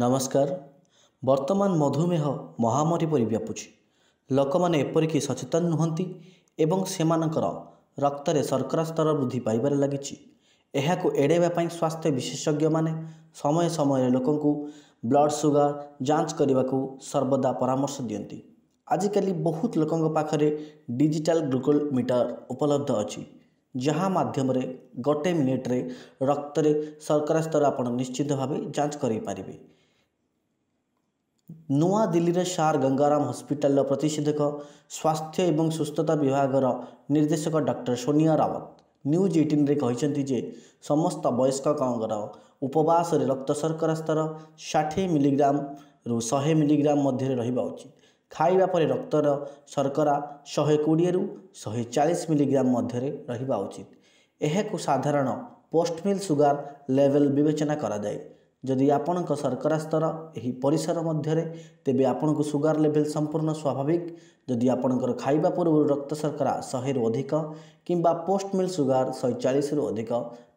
नमस्कार। वर्तमान मधुमेह महामारी परि व्यापुछि। लोकमाने एपरिक सचेतन नुहंती एवं सेमानकर रक्त रे शर्करा स्तर वृद्धि पाइबार लागिछि। एहाकु एड़ाइबा पई स्वास्थ्य विशेषज्ञ माने समय समय लोकंकु ब्लड सुगर जांच करने सर्वदा परामर्श दियंती। आजिकली बहुत लोकंक पाखरे डिजिटल ग्लूकोमीटर उपलब्ध अछि, जहाँ माध्यम रे गोटे मिनिट रे रक्त रे शर्करा स्तर आपण निश्चित भाव जांच करें पारिबे। नुआ दिल्ली रे सार गंगाराम हॉस्पिटल प्रतिषेधक स्वास्थ्य एवं सुस्थता विभागर निर्देशक डॉक्टर सोनिया रावत न्यूज 18 रे कहिसेंती जे समस्त वयस्कଙ୍କର उपवास रे रक्त शर्करा स्तर 60 मिलीग्राम रु 100 मिलीग्राम मध्य रहिबा उचित। खाइबा परे रक्तर शर्करा 120 रु 140 मिलीग्राम मध्य रहिबा उचित। एहाकु साधारण पोस्ट मिल सुगर लेवल विवेचना करा जाए। जदि आपणक शर्करा स्तर एही परिसर मध्य तेबे आपणक सुगर लेवल संपूर्ण स्वाभाविक। जदि आपणकर खाइबा पूर्व रक्त शर्करा 100 रु अधिक किंबा पोस्ट मिल सुगर 140 रु अधिक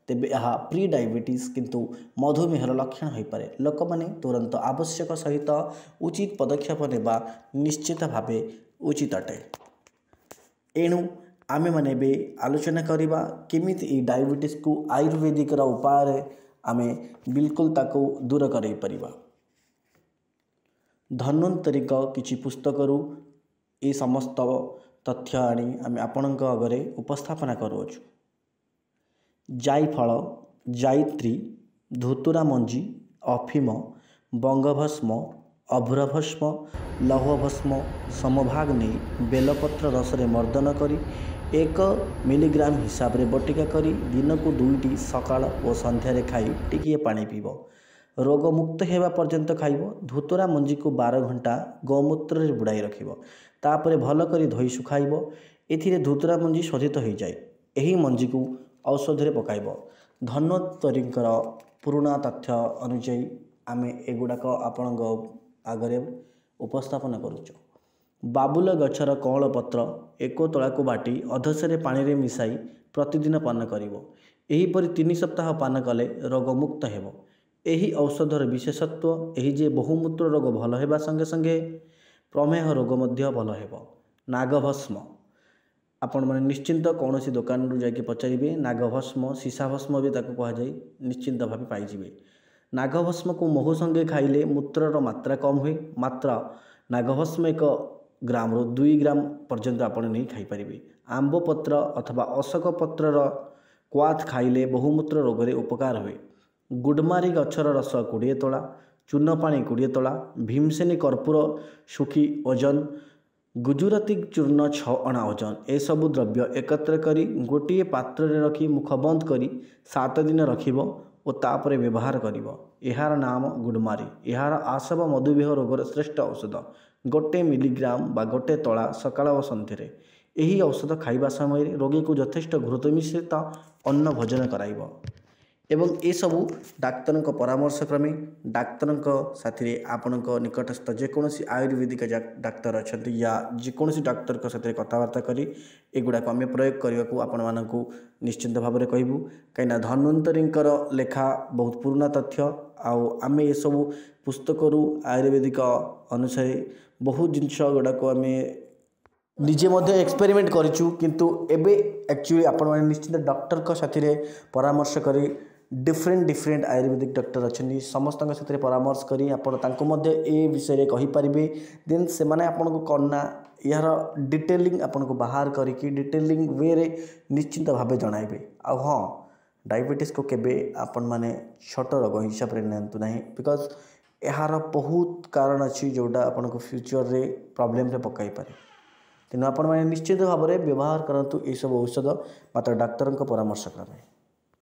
तेबे यह प्री डायबिटीज किंतु मधुमेहर लक्षण हो पारे। लोक माने तुरंत आवश्यक सहित उचित पदक्षेप नेबा निश्चित भावे उचित अटे। एणु आमे माने बे आलोचना करिबा केमिति डायबिटीज को आयुर्वेदिक उपाय आमे बिल्कुल ताको दूर करई परिबा। धन्वंतरिक किछि पुस्तकरू ए समस्त तथ्य आनी आमे आपणक अगरे उपस्थापना करूछु। जायफल, जायत्री, धुतुरा मंजी, अफिम, बंगभस्म, अभ्रभस्म, लौहभस्म समभाग नहीं बेलपत्र रस रे मर्दन करी 1 मिलीग्राम हिसाब रे बटिका करी दिन को 2टी सकाळ और संध्यारे खाई टिकिए पानी पीब। रोग मुक्त हेबा पर्यंत खाइब। धुतुरा मंजी को 12 घंटा गौमूत्र रे बुड़ाई रखिब। तापरे भल करी धोई सुखाइब। एथिरे धुतुरा मंजी शोधित हो जाए। एही मंजी को औषध रे पकाइब। धन्वंतरींकर पुराना तथ्य अनुଯାयी आमे एगुड़ाक आपणक आगरे उपस्थापन करूछु। बाबुल गछर कौल पत्र 1 तोला को बाटी अधसेरे पानी रे मिसाई प्रतिदिन पान करिवो। एहीपरि 3 सप्ताह पान कले रोग मुक्त हेबो। एही औषधर विशेषत्व एही जे बहुमूत्र रोग भल हेबा संगे संगे प्रमेह रोग मध्य भल हेबो। नागभस्म आपण माने निश्चिंत कौन सी दुकान रु जाके पचारिबे। नागभस्म सीसाभस्म भी ताको कहा जाए निश्चिंत भाव पाइजिबे। नागभस्म को महू संगे खाइले मूत्रर मात्रा कम हुए। मात्र नागभस्म 1 ग्राम रु 2 ग्राम पर्यंत आपण नहीं खाई परिबे। आंब पत्र अथवा अशोक पत्रर क्वाथ खाइले बहुमूत्र रोग रे उपकार हुए। गुडमारी गछर रस 20 तोला, चून पानी 20 तोला, भीमसेनी कर्पूर सुखी ओजन, गुजराती चूर्ण 6 अणा ओजन ए सबु द्रव्य एकत्र करी गोटे पात्र रे रखी मुख बंद करी 7 दिन रखिबो और तापरे व्यवहार करिवो। एहार नाम गुडमारी। एहार आसव मधुमेह रोगर श्रेष्ठ औषध। 1 मिलीग्राम बा 1 तोला सकाळ और संध्यारे। एही औषध खाइबा समय रोगी को यथेष्ट घृत मिश्रित अन्न भोजन कराइबो एवं ए सबु डाक्तर परामर्श क्रमे डाक्तर साथी आपणक निकटस्थ जेकोसी आयुर्वेदिक डाक्तर अच्छा या जेकोसी डाक्तर साथ कथबार्ता करी एगुड़ाक आम प्रयोग करने को आपण मानक निश्चिंत भाव में कहूँ। कहीं धन्वंतरींकर लेखा बहुत पुराना तथ्य आम ये सब पुस्तक आयुर्वेदिक अनुसार बहुत जिनस गुड़ाक आम निजे मध्य एक्सपेरिमेंट करूँ। किंतु एबे एक्चुअली आपण माने निश्चित डॉक्टर का साथी परामर्श करी डिफरेंट आयुर्वेदिक डॉक्टर अच्छा समस्त साथ परामर्श करी आपण तांको मध्य ए विषय कहि परिबे। देन से माने आपण को करना यार डिटेलिंग आपण को बाहर करिकी डिटेलिंग वे रे निश्चिंत भावे जणाइबे। आ हाँ डायबिटीज को केबे आपण माने छोट रोग हिसाब रे नंतु नाही बिकॉज यार बहुत कारण अच्छी जोटा आपण को फ्यूचर रे प्रॉब्लम रे पकाई पारे। तेणु आपण माने निश्चित भाव में व्यवहार करंतु ये सब औषध मात्र डाक्तर परामर्श क्रमे।